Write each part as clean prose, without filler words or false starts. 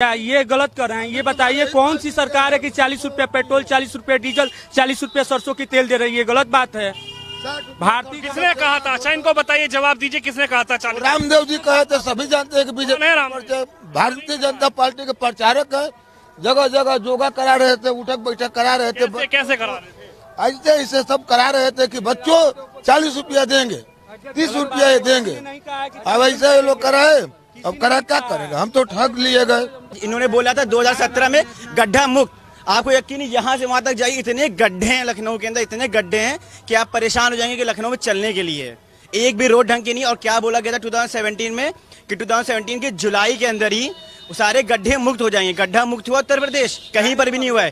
क्या ये गलत कर रहे हैं? ये बताइए कौन सी सरकार है कि 40 रुपए पेट्रोल, 40 रुपए डीजल, 40 रुपए सरसों की तेल दे रही है? गलत बात है। भारतीय किसने कहा था? अच्छा, इनको बताइए, जवाब दीजिए, किसने कहा था? 40 रामदेव जी कहे थे, सभी जानते हैं कि बीजेपी भारतीय जनता पार्टी के प्रचारक है। जगह जगह योगा करा रहे थे, उठक बैठक करा रहे थे। कैसे करा रहे थे? ऐसे इसे सब करा रहे थे कि बच्चों 40 रुपया देंगे, 30 रुपया देंगे। अब ऐसे ये लोग कराए, अब करा क्या करेगा? हम तो ठग लिए गए। इन्होंने बोला था 2017 में गड्ढा मुक्त। आपको यकीन नहीं, यहाँ से वहां तक जाइए, इतने गड्ढे हैं लखनऊ के अंदर, इतने गड्ढे हैं कि आप परेशान हो जाएंगे कि लखनऊ में चलने के लिए एक भी रोड ढंग की नहीं। और क्या बोला गया था 2017 में कि 2017 के जुलाई के अंदर ही सारे गड्ढे मुक्त हो जाएंगे। गड्ढा मुक्त हुआ उत्तर प्रदेश? कहीं पर भी नहीं हुआ है।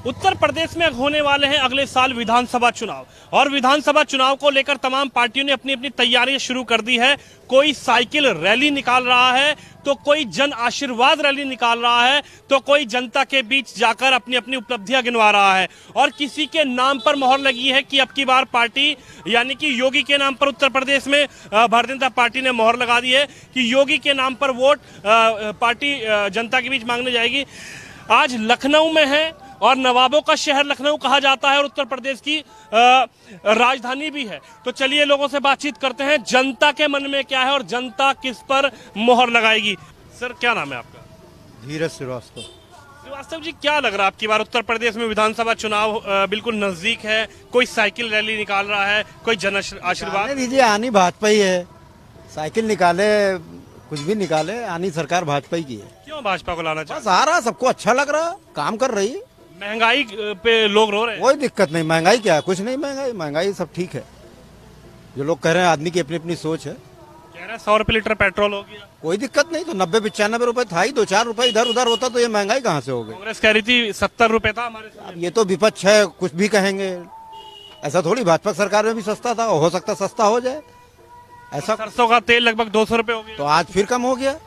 उत्तर प्रदेश में होने वाले हैं अगले साल विधानसभा चुनाव, और विधानसभा चुनाव को लेकर तमाम पार्टियों ने अपनी अपनी तैयारियां शुरू कर दी है। कोई साइकिल रैली निकाल रहा है, तो कोई जन आशीर्वाद रैली निकाल रहा है, तो कोई जनता के बीच जाकर अपनी अपनी उपलब्धियां गिनवा रहा है। और किसी के नाम पर मोहर लगी है कि अब की बार पार्टी, यानी कि योगी के नाम पर उत्तर प्रदेश में भारतीय जनता पार्टी ने मोहर लगा दी है कि योगी के नाम पर वोट पार्टी जनता के बीच मांगने जाएगी। आज लखनऊ में है, और नवाबों का शहर लखनऊ कहा जाता है, और उत्तर प्रदेश की राजधानी भी है। तो चलिए लोगों से बातचीत करते हैं, जनता के मन में क्या है और जनता किस पर मोहर लगाएगी। सर, क्या नाम है आपका? धीरज श्रीवास्तव। श्रीवास्तव जी, क्या लग रहा है आपकी बार उत्तर प्रदेश में विधानसभा चुनाव बिल्कुल नजदीक है, कोई साइकिल रैली निकाल रहा है, कोई जन आशीर्वाद दीजिए, आनी भाजपा ही है। साइकिल निकाले, कुछ भी निकाले, आनी सरकार भाजपा ही की है। क्यों भाजपा को लाना चाहिए? आ रहा, सबको अच्छा लग रहा, काम कर रही है। महंगाई पे लोग रो रहे हैं। कोई दिक्कत नहीं, महंगाई क्या है? कुछ नहीं, महंगाई सब ठीक है। जो लोग कह रहे हैं, आदमी की अपनी अपनी सोच है। कह रहे हैं 100 रुपए लीटर पेट्रोल हो गया। कोई दिक्कत नहीं, तो 90-95 रुपए था ही, 2-4 रुपए इधर उधर होता तो ये महंगाई कहाँ से हो गई? कांग्रेस कह रही थी 70 रुपए था हमारे समय। अब ये तो विपक्ष है, कुछ भी कहेंगे। ऐसा थोड़ी, भाजपा सरकार में भी सस्ता था, हो सकता सस्ता हो जाए ऐसा। सरसों का तेल लगभग 200 रुपए हो गया, तो आज फिर कम हो गया।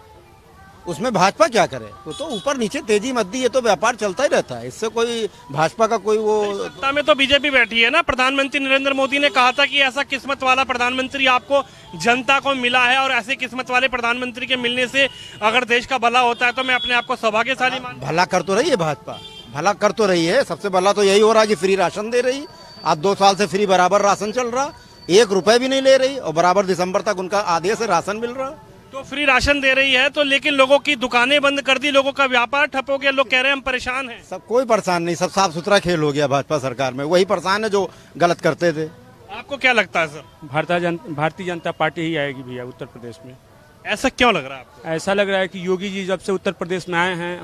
उसमें भाजपा क्या करे? तो ऊपर नीचे तेजी मत दी, ये तो व्यापार चलता ही रहता है, इससे कोई भाजपा का कोई वो। सत्ता में तो बीजेपी बैठी है ना। प्रधानमंत्री नरेंद्र मोदी ने कहा था कि ऐसा किस्मत वाला प्रधानमंत्री आपको जनता को मिला है, और ऐसे किस्मत वाले प्रधानमंत्री के मिलने से अगर देश का भला होता है तो मैं अपने आप को सौभाग्यशाली मानता हूं। भला कर तो रही है भाजपा, भला कर तो रही है। सबसे भला तो यही हो रहा है कि फ्री राशन दे रही। आज 2 साल से फ्री बराबर राशन चल रहा, 1 रुपए भी नहीं ले रही, और बराबर दिसंबर तक उनका आधे से राशन मिल रहा। तो फ्री राशन दे रही है, तो लेकिन लोगों की दुकानें बंद कर दी, लोगों का व्यापार ठप हो गया, लोग कह रहे हैं हम परेशान हैं। सब कोई परेशान नहीं, सब साफ सुथरा खेल हो गया भाजपा सरकार में। वही परेशान है जो गलत करते थे। आपको क्या लगता है सर? भारतीय जनता पार्टी ही आएगी भैया उत्तर प्रदेश में। ऐसा क्यों लग रहा है आपको? ऐसा लग रहा है कि योगी जी जब से उत्तर प्रदेश में आए हैं,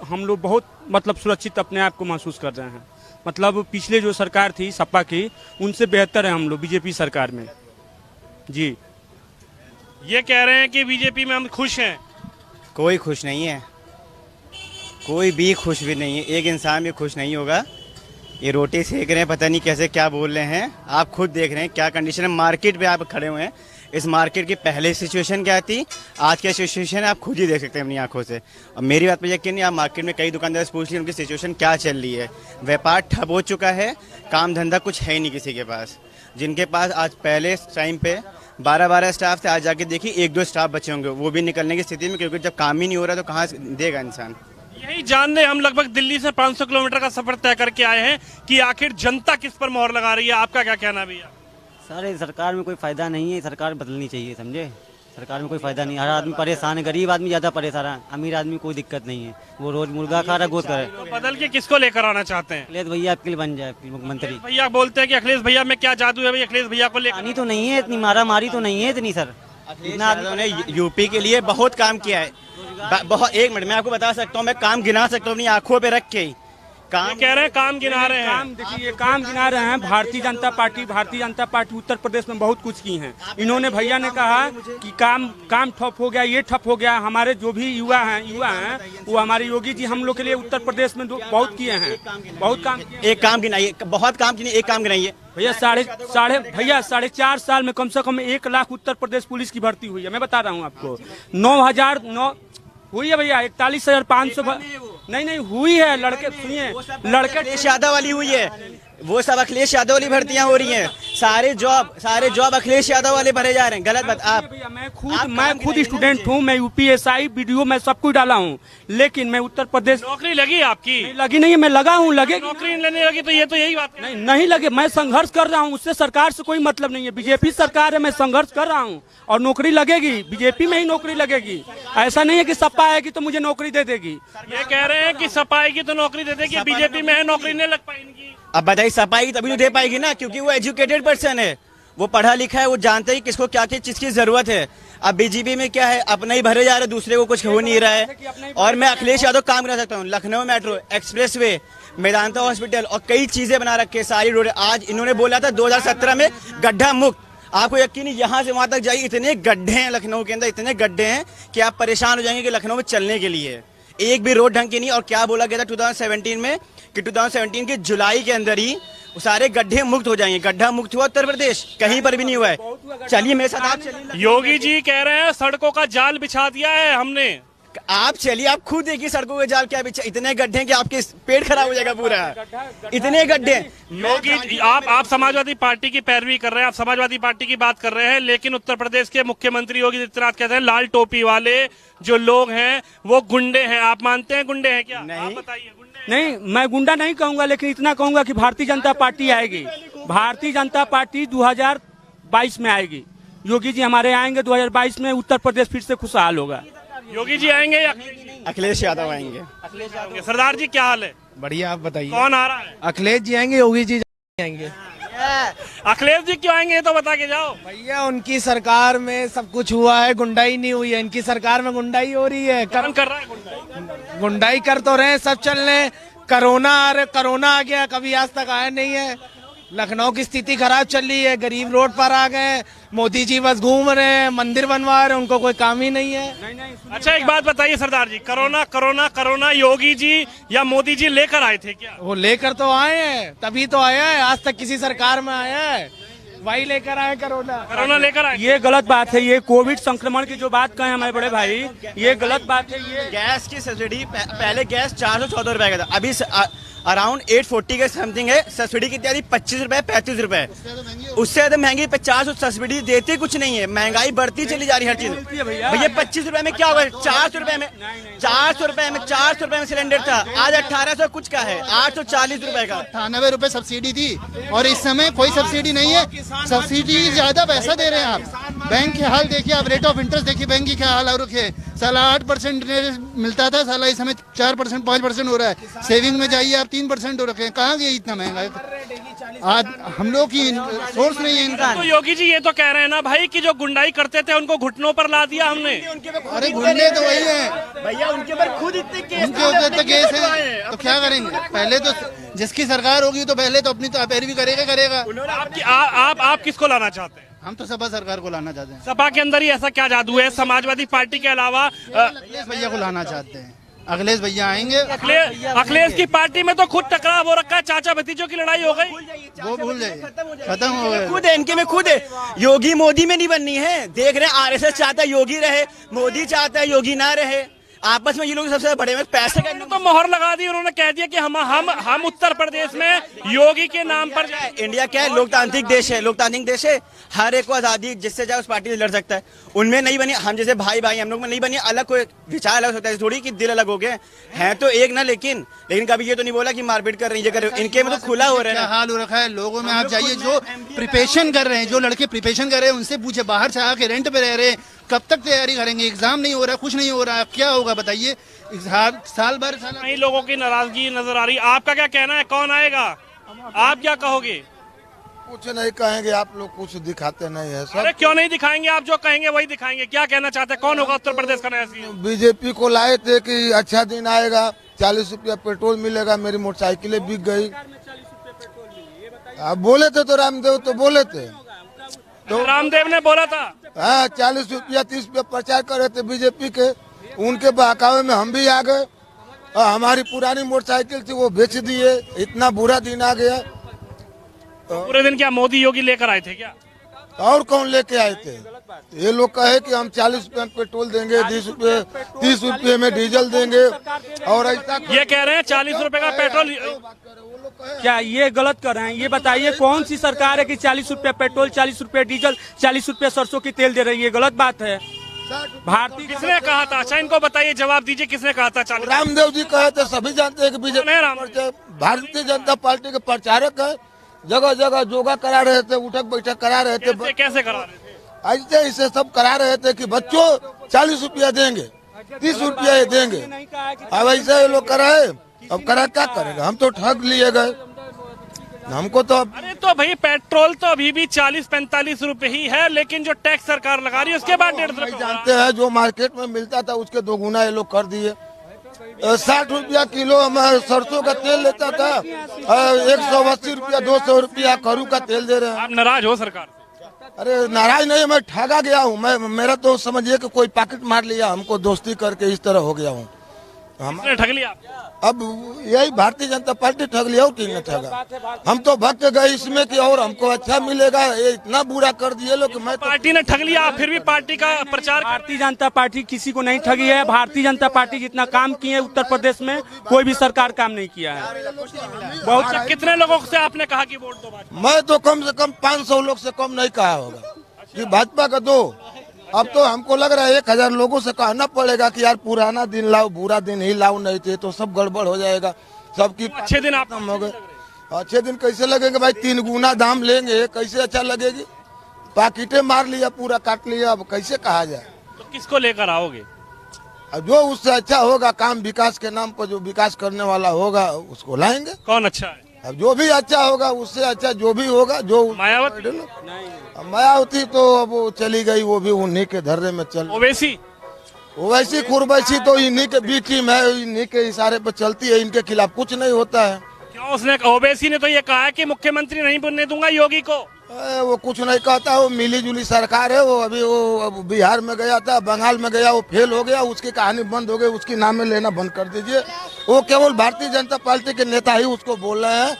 हम लोग बहुत मतलब सुरक्षित अपने आप को महसूस कर रहे हैं। मतलब पिछले जो सरकार थी सपा की, उनसे बेहतर है हम लोग बीजेपी सरकार में जी। ये कह रहे हैं कि बीजेपी में हम खुश हैं। कोई खुश नहीं है, कोई भी खुश भी नहीं है, एक इंसान भी खुश नहीं होगा। ये रोटी सेक रहे हैं, पता नहीं कैसे क्या बोल रहे हैं। आप खुद देख रहे हैं क्या कंडीशन है मार्केट पे, आप खड़े हुए हैं। इस मार्केट की पहले सिचुएशन क्या थी, आज क्या सिचुएशन है, आप खुद ही देख सकते हैं अपनी आंखों से। और मेरी बात पर यकीन नहीं, आप मार्केट में कई दुकानदार से पूछ लीजिए उनकी सिचुएशन क्या चल रही है। व्यापार ठप हो चुका है, काम धंधा कुछ है ही नहीं किसी के पास। जिनके पास आज पहले टाइम पे 12 स्टाफ थे, आज जाके देखिए 1-2 स्टाफ बचे होंगे, वो भी निकलने की स्थिति में, क्योंकि जब काम ही नहीं हो रहा तो कहाँ देगा इंसान। यही जानने हम लगभग दिल्ली से 500 किलोमीटर का सफर तय करके आए हैं कि आखिर जनता किस पर मोहर लगा रही है। आपका क्या कहना है भैया? सर, सरकार में कोई फायदा नहीं है, सरकार बदलनी चाहिए, समझे। सरकार में कोई फायदा नहीं, हर आदमी परेशान है, गरीब आदमी ज्यादा परेशान है, अमीर आदमी कोई दिक्कत नहीं है। वो रोज मुर्गा खा रहा, गोश्त करे। तो बदल के किसको लेकर आना चाहते हैं? अखिलेश भैया आपके लिए बन जाए मुख्यमंत्री। भैया बोलते हैं कि अखिलेश भैया में क्या जादू है, भाई अखिलेश भैया को लेकर। पानी तो नहीं है, इतनी मारा मारी तो नहीं है इतनी सर। इतना ने यूपी के लिए बहुत काम किया है, बहुत। 1 मिनट मैं आपको बता सकता हूँ, मैं काम गिना सकता हूँ अपनी आंखों पे रख के ही। काम कह रहे हैं, काम गिना रहे हैं। काम देखिए, काम गिना रहे हैं। भारतीय जनता पार्टी उत्तर प्रदेश में बहुत कुछ की हैं। इन्होंने भैया ने कहा कि काम ठप हो गया, ये ठप हो गया। हमारे जो भी युवा हैं वो हमारे योगी जी हम लोग के लिए उत्तर प्रदेश में बहुत किए हैं, बहुत काम। एक काम गिनाइए, बहुत काम किए, एक काम गिनाइए भैया। 4.5 साल में कम से कम 1 लाख उत्तर प्रदेश पुलिस की भर्ती हुई है। मैं बता रहा हूँ आपको। 9,009 हुई है भैया। 41,500 नहीं हुई है। लड़के सुनिए, लड़के यादव वाली हुई है, वो सब अखिलेश यादव वाली भर्तियां हो रही हैं। सारे जॉब अखिलेश यादव वाले भरे जा रहे हैं। गलत बात। आप भैया मैं खुद स्टूडेंट हूँ, मैं यूपीएसआई वीडियो में सब कुछ डाला हूँ, लेकिन मैं उत्तर प्रदेश नौकरी लगी आपकी? लगी नहीं है, मैं लगा हूँ, लगे नौकरी लेने लगी तो ये तो यही बात है। नहीं लगे, मैं संघर्ष कर रहा हूँ, उससे सरकार से कोई मतलब नहीं है। बीजेपी सरकार है, मैं संघर्ष कर रहा हूँ और नौकरी लगेगी, बीजेपी में ही नौकरी लगेगी। ऐसा नहीं है कि सपा आएगी तो मुझे नौकरी दे देगी। ये कह रहे हैं कि सपा आएगी तो नौकरी दे देगी, बीजेपी में है नौकरी नहीं लग पाएगी। अब बताइए, सपाई तभी तो दे पाएगी ना, क्योंकि वो एजुकेटेड पर्सन है, वो पढ़ा लिखा है, वो जानता है किसको क्या क्या चीज की जरूरत है। अब बीजेपी में क्या है, अपना ही भरे जा रहे, दूसरे को कुछ हो नहीं रहा है। और मैं अखिलेश यादव काम करा सकता हूँ, Lucknow metro, expressway, Medanta hospital और कई चीजें बना रखे, सारी रोड। आज इन्होंने बोला था 2017 में गड्ढा मुक्त। आपको यकीन नहीं, यहाँ से वहां तक जाइए, इतने गड्ढे हैं लखनऊ के अंदर, इतने गड्ढे हैं कि आप परेशान हो जाएंगे कि लखनऊ में चलने के लिए एक भी रोड ढंग की नहीं। और क्या बोला गया था 2017 में कि 2017 के जुलाई के अंदर ही सारे गड्ढे मुक्त हो जाएंगे। गड्ढा मुक्त हुआ उत्तर प्रदेश, कहीं पर भी नहीं हुआ है। चलिए मेरे साथ, आप चलिए। योगी जी कह रहे हैं सड़कों का जाल बिछा दिया है हमने। आप चलिए, आप खुद देखिए सड़कों के जाल क्या बिछा, इतने गड्ढे हैं कि आपके पेट खराब हो जाएगा पूरा, इतने गड्ढे। योगी आप समाजवादी पार्टी की पैरवी कर रहे हैं, आप समाजवादी पार्टी की बात कर रहे हैं, लेकिन उत्तर प्रदेश के मुख्यमंत्री योगी आदित्यनाथ कहते हैं लाल टोपी वाले जो लोग हैं वो गुंडे हैं। आप मानते हैं गुंडे हैं क्या? आप बताइए। नहीं, मैं गुंडा नहीं कहूंगा, लेकिन इतना कहूंगा कि भारतीय जनता पार्टी आएगी। भारतीय जनता पार्टी 2022 में आएगी। योगी जी हमारे आएंगे 2022 में, उत्तर प्रदेश फिर से खुशहाल होगा। योगी जी आएंगे या अखिलेश यादव आएंगे? अखिलेश यादव। सरदार जी क्या हाल है? बढ़िया, आप बताइए। कौन आ रहा है? अखिलेश जी आएंगे, योगी जी आएंगे। अखिलेश जी क्यों आएंगे ये तो बता के जाओ। भैया उनकी सरकार में सब कुछ हुआ है, गुंडाई नहीं हुई है। इनकी सरकार में गुंडाई हो रही है। कौन कर रहा है गुंडाई? गुंडाई कर तो रहे हैं, सब चल रहे हैं। कोरोना आ गया, कभी आज तक आया नहीं है। लखनऊ की स्थिति खराब चल रही है, गरीब रोड पर आ गए। मोदी जी बस घूम रहे हैं, मंदिर बनवा रहे हैं, उनको कोई काम ही नहीं है। अच्छा एक बात बताइए सरदार जी, कोरोना योगी जी या मोदी जी लेकर आए थे क्या? वो लेकर तो आए हैं, तभी तो आया है। आज तक किसी सरकार में आया है, वही लेकर आए कोरोना लेकर आए। ये गलत बात है। ये कोविड संक्रमण की जो बात कहे हमारे बड़े भाई, ये गलत बात है। ये गैस की सब्सिडी, पहले गैस 414 रुपए का था, अभी अराउंड 840 के समथिंग है। सब्सिडी कितनी आती? 25 रुपए, 35 रुपए। उससे ज्यादा महंगी 50। सब्सिडी देते कुछ नहीं है, महंगाई बढ़ती चली जा रही है हर चीज। भैया 25 रुपए में क्या होगा? 400 रुपए में 400 रुपए में सिलेंडर था, आज 1800 कुछ का है, 840 रुपए का। 98 रुपए सब्सिडी थी और इस समय कोई सब्सिडी नहीं है। सब्सिडी ज्यादा पैसा दे रहे हैं आप। बैंक के हाल देखिए आप, रेट ऑफ इंटरेस्ट देखिए बैंक की क्या हाल हो रखी है। साला 8% मिलता था, साला इस समय 4% 5% हो रहा है। सेविंग में जाइए आप 3% हो रखे हैं। कहाँ गए इतना महंगा है? आज हम लोग की सोर्स नहीं है इनका। तो योगी जी ये तो कह रहे हैं ना भाई कि जो गुंडाई करते थे उनको घुटनों पर ला दिया हमने। अरे गुंडे तो वही है भैया, उनके ऊपर खुद इतने केस है, तो क्या करेंगे? पहले तो जिसकी सरकार होगी तो पहले तो अपनी तो पैरवी करेगा। आप किसको लाना चाहते हैं? हम तो सपा सरकार को लाना चाहते हैं। सपा के अंदर ही ऐसा क्या जादू है? समाजवादी पार्टी के अलावा अखिलेश भैया को लाना चाहते हैं। अखिलेश भैया आएंगे। अखिलेश की पार्टी में तो खुद टकराव हो रखा है, चाचा भतीजों की लड़ाई हो गई। वो भूल जाइए, खत्म हो गया। खुद है, इनके में खुद है। योगी मोदी में नहीं बननी है। देख रहे हैं आरएसएस चाहता है योगी रहे, मोदी चाहता है योगी ना रहे। आपस में ये लोग सबसे बड़े में पैसे का तो मोहर लगा दी उन्होंने, कह दिया कि हम उत्तर प्रदेश में योगी के नाम पर जाए। इंडिया क्या है? लोकतांत्रिक देश है, लोकतांत्रिक देश है। हर एक को आजादी जिससे जाए उस पार्टी से लड़ सकता है। उनमें नहीं बनी, हम जैसे भाई हम लोग में नहीं बनी। अलग कोई विचार अलग होता है, थोड़ी कि दिल अलग हो गए हैं तो एक ना, लेकिन कभी ये तो नहीं बोला कि मारपीट कर रही है। इनके में तो खुला हो रहा है। क्या हाल हो रखा है लोगों में? आप जाइए, जो प्रिपरेशन कर रहे हैं, जो लड़के प्रिपरेशन कर रहे हैं, उनसे पूछे, बाहर से आके रेंट पे रह रहे हैं, कब तक तैयारी करेंगे? एग्जाम नहीं हो रहा, कुछ नहीं हो रहा, क्या होगा बताइए? साल भर कई लोगों की नाराजगी नजर आ रही है। आपका क्या कहना है, कौन आएगा? आप क्या कहोगे? कुछ नहीं कहेंगे, आप लोग कुछ दिखाते नहीं है सब। अरे क्यों नहीं दिखाएंगे? आप जो कहेंगे वही दिखाएंगे। क्या कहना चाहते हैं, कौन होगा उत्तर प्रदेश का नया सीएम? बीजेपी को लाए थे कि अच्छा दिन आएगा, 40 रुपया पेट्रोल मिलेगा, मेरी मोटरसाइकिलें बिक गई। आप बोले थे तो रामदेव तो बोले थे, तो रामदेव ने बोला था। हाँ, 40 रुपया 30 रुपया प्रचार कर रहे थे बीजेपी के, उनके बहकावे में हम भी आ गए और हमारी पुरानी मोटरसाइकिल थी वो बेच दिए। इतना बुरा दिन आ गया। पूरे दिन क्या मोदी योगी लेकर आए थे क्या? और कौन लेके आए थे? ये लोग कहे कि हम 40 रुपये में पेट्रोल देंगे, 30 रुपये में डीजल देंगे और ऐसा ये कह रहे हैं 40 रुपए का पेट्रोल। वो लोग क्या ये गलत कर रहे हैं? ये बताइए कौन सी सरकार है कि 40 रुपए पेट्रोल, 40 रुपए डीजल, 40 रुपए सरसों की तेल दे रही है? गलत बात है। भारतीय किसने कहा था? अच्छा इनको बताइए, जवाब दीजिए, किसने कहा था 40? रामदेव जी कहे थे, सभी जानते हैं कि बीजेपी भारतीय जनता पार्टी के प्रचारक है। जगह जगह योगा करा रहे थे, उठक बैठक करा रहे थे, कैसे करा रहे थे? ऐसे इसे सब करा रहे थे कि बच्चों 40 रुपया देंगे, 30 रुपया ये देंगे। अब ऐसे ये लोग कराए, अब करा क्या करेगा? हम तो ठग लिए गए, हमको तो अब अरे तो भाई पेट्रोल तो अभी भी 40-45 रुपए ही है, लेकिन जो टैक्स सरकार लगा रही है उसके बाद 150 रुपए जानते हैं जो मार्केट में मिलता था उसके 2 गुना ये लोग कर दिए। 60 रुपया किलो मैं सरसों का तेल लेता था, 180 रुपया 200 रुपया करू का तेल दे रहे हैं। आप नाराज हो सरकार से? अरे नाराज नहीं, मैं ठगा गया हूँ। मेरा तो समझिए कि कोई पैकेट मार लिया, हमको दोस्ती करके इस तरह हो गया हूँ। किसने ठग लिया? अब यही भारतीय जनता पार्टी ठग लिया और किसने ठगा? हम तो भक्त गए इसमें कि और हमको अच्छा मिलेगा, ये इतना बुरा कर दिए लोग कि मैं तो पार्टी ने ठग लिया, फिर भी पार्टी का प्रचार भारतीय जनता पार्टी किसी को नहीं ठगी है। भारतीय जनता पार्टी जितना काम की है उत्तर प्रदेश में कोई भी सरकार काम नहीं किया है। बहुत कितने लोगों से आपने कहा कि वोट दो भाजपा? मैं तो कम से कम 500 लोग से कम नहीं कहा होगा कि भाजपा का दो। अब तो हमको लग रहा है 1000 लोगों से कहना पड़ेगा कि यार पुराना दिन लाओ, बुरा दिन ही लाओ, नहीं थे तो सब गड़बड़ हो जाएगा। सबकी अच्छे दिन आप हो गए, अच्छे दिन कैसे लगेंगे भाई? 3 गुना दाम लेंगे, कैसे अच्छा लगेगी? पाकिटे मार लिया, पूरा काट लिया, अब कैसे कहा जाए? तो किसको लेकर आओगे? अब जो उससे अच्छा होगा, काम विकास के नाम पर जो विकास करने वाला होगा उसको लाएंगे। कौन अच्छा है? अब जो भी अच्छा होगा, उससे अच्छा जो भी होगा, जो मायावती? मायावती तो अब वो चली गई, वो भी उन्हीं के धर्रे में चल। ओवैसी? ओवैसी कुरवैसी तो इन्हीं के बी टीम है, इन्हीं के इशारे पर चलती है, इनके खिलाफ कुछ नहीं होता है। क्यों? उसने ओवैसी ने तो ये कहा है कि मुख्यमंत्री नहीं बनने दूंगा योगी को। वो कुछ नहीं कहता, वो मिली जुली सरकार है। वो अभी वो बिहार में गया था, बंगाल में गया, वो फेल हो गया, उसकी कहानी बंद हो गई, उसकी नाम लेना बंद कर दीजिए। वो केवल भारतीय जनता पार्टी के नेता ही उसको बोल रहे हैं।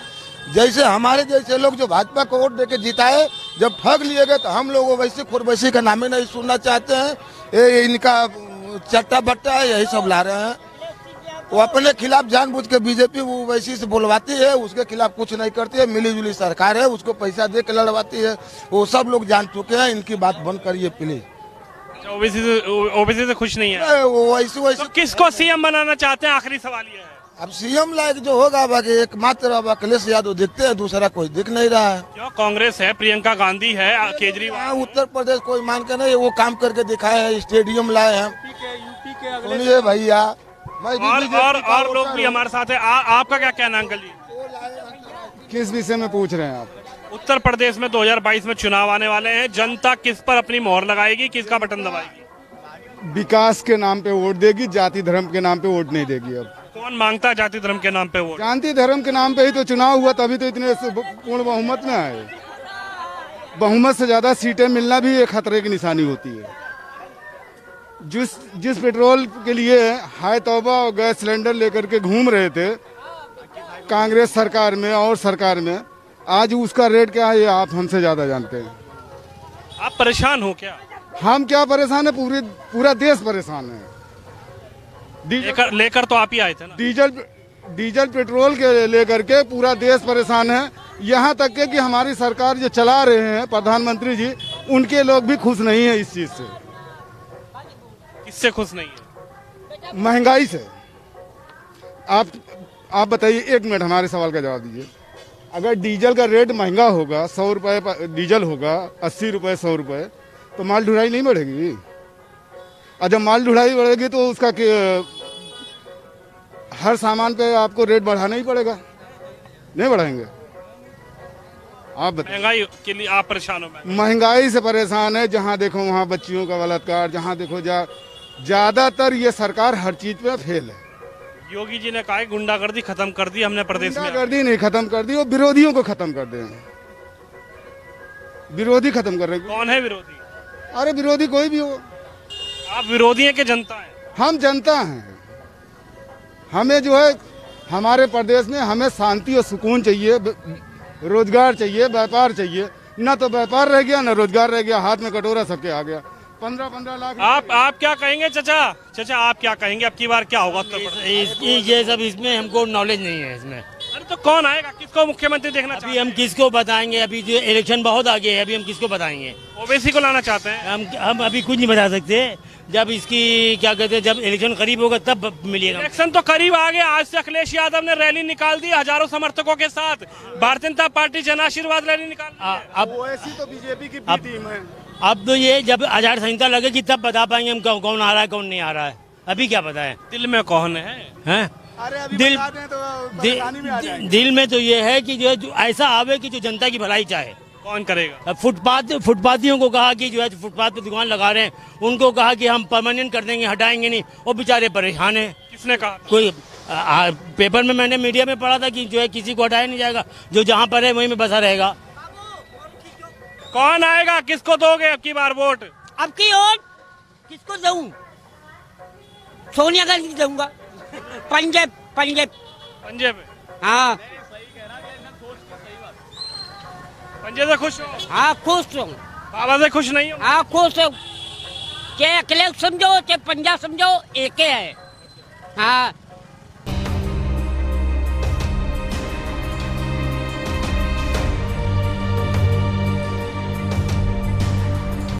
जैसे हमारे जैसे लोग जो भाजपा को वोट देके जिताए, जब ठग लिए गए तो हम लोग वैसे खुरवैसी का नाम ही नहीं सुनना चाहते हैं। ये इनका चट्टा बट्टा है, यही सब ला रहे हैं। वो अपने खिलाफ जानबूझ के बीजेपी वो वैसी से बोलवाती है, उसके खिलाफ कुछ नहीं करती है। मिली जुली सरकार है, उसको पैसा दे के लड़वाती है। वो सब लोग जान चुके हैं, इनकी बात बंद करिए प्लीज। ओवैसी से खुश नहीं है? वो वैसे तो किसको सीएम बनाना चाहते हैं? आखिरी सवाल ये है। अब सीएम लायक जो होगा, बाकी एकमात्र अब अखिलेश यादव दिखते हैं, दूसरा कोई दिख नहीं रहा है। क्यों? कांग्रेस है, प्रियंका गांधी है, केजरीवाल। उत्तर प्रदेश कोई मान के नहीं, वो काम करके दिखाए हैं, स्टेडियम लाए हैं। सुनिए भैया, और लोग भी हमारे साथ है। आपका क्या कहना अंकल जी? किस विषय में पूछ रहे हैं आप? उत्तर प्रदेश में 2022 में चुनाव आने वाले हैं, जनता किस पर अपनी मोहर लगाएगी, किसका बटन दबाएगी? विकास के नाम पे वोट देगी, जाति धर्म के नाम पे वोट नहीं देगी। अब कौन मांगता है जाति धर्म के नाम पे वोट? जाति धर्म के नाम पे ही तो चुनाव हुआ, तभी तो इतने पूर्ण बहुमत में आए। बहुमत से ज्यादा सीटें मिलना भी एक खतरे की निशानी होती है। जिस पेट्रोल के लिए हाय तौबा और गैस सिलेंडर लेकर के घूम रहे थे कांग्रेस सरकार में और सरकार में, आज उसका रेट क्या है ये आप हमसे ज्यादा जानते हैं। आप परेशान हो क्या? हम क्या परेशान है, पूरा देश परेशान है। लेकर तो आप ही आए थे ना। डीजल पेट्रोल के लेकर के पूरा देश परेशान है। यहाँ तक के कि हमारी सरकार जो चला रहे हैं प्रधानमंत्री जी, उनके लोग भी खुश नहीं है इस चीज से। किससे खुश नहीं है? महंगाई से। आप बताइए, 1 मिनट हमारे सवाल का जवाब दीजिए। अगर डीजल का रेट महंगा होगा, 100 रुपये डीजल होगा, 80 रुपये 100 रुपये, तो माल ढुलाई नहीं बढ़ेगी। और जब माल ढुलाई बढ़ेगी तो उसका हर सामान पे आपको रेट बढ़ाना ही पड़ेगा, नहीं बढ़ाएंगे? आप बताइए। महंगाई के लिए आप परेशान हो? महंगाई से परेशान है, जहाँ देखो वहाँ बच्चियों का बलात्कार, जहाँ देखो ज्यादातर ये सरकार हर चीज पे फेल है। योगी जी ने कहा है गुंडागर्दी खत्म कर दी हमने प्रदेश में। गुंडागर्दी नहीं खत्म कर दी, वो विरोधियों को खत्म कर दे। विरोधी खत्म कर रहे। कौन है विरोधी? अरे विरोधी कोई भी हो। आप विरोधी हैं कि जनता है? हम जनता हैं। हमें जो है हमारे प्रदेश में हमें शांति और सुकून चाहिए, रोजगार चाहिए, व्यापार चाहिए। ना तो व्यापार रह गया, ना रोजगार रह गया, हाथ में कटोरा सबके आ गया। 15-15 लाख। आप क्या कहेंगे चाचा आप क्या कहेंगे? अब की बार क्या होगा उत्तर प्रदेश? ये सब इसमें हमको नॉलेज नहीं है इसमें। अरे तो कौन आएगा, किसको मुख्यमंत्री देखना अभी हम किसको बताएंगे, अभी जो इलेक्शन बहुत आगे है, अभी हम किसको बताएंगे। ओवैसी को लाना चाहते हैं। हम अभी कुछ नहीं बता सकते, जब इसकी क्या कहते हैं, जब इलेक्शन करीब होगा तब मिलेगा। इलेक्शन तो करीब आ गया। आज से अखिलेश यादव ने रैली निकाल दी हजारों समर्थकों के साथ। भारतीय जनता पार्टी जन आशीर्वाद रैली निकाल दी है। अब तो बीजेपी की टीम है। अब तो ये जब आचार संहिता लगेगी तब बता पाएंगे हम कौन आ रहा है कौन नहीं आ रहा है। अभी क्या पता है दिल में कौन है? हैं? दिल में तो ये है कि जो ऐसा आवे कि जो जनता की भलाई चाहे। कौन करेगा? अब फुटपाथियों को कहा कि जो है फुटपाथ पे दुकान लगा रहे हैं, उनको कहा कि हम परमानेंट कर देंगे, हटाएंगे नहीं, वो बेचारे परेशान है। किसने कहा? कोई पेपर में मैंने मीडिया में पढ़ा था कि जो है किसी को हटाया नहीं जाएगा, जो जहाँ पर है वहीं में बसा रहेगा। कौन आएगा, किसको दोगे अब की बार वोट? अब की वोट किसको दूं? सोनिया गांधी को दूंगा। पंजे पंजे पे? हाँ पंजे से खुश हो? हाँ खुश हूँ। बाबा से खुश नहीं हो? हाँ खुश हूँ। चाहे अखिलेश समझो चाहे पंजा समझो, एक ही है। हाँ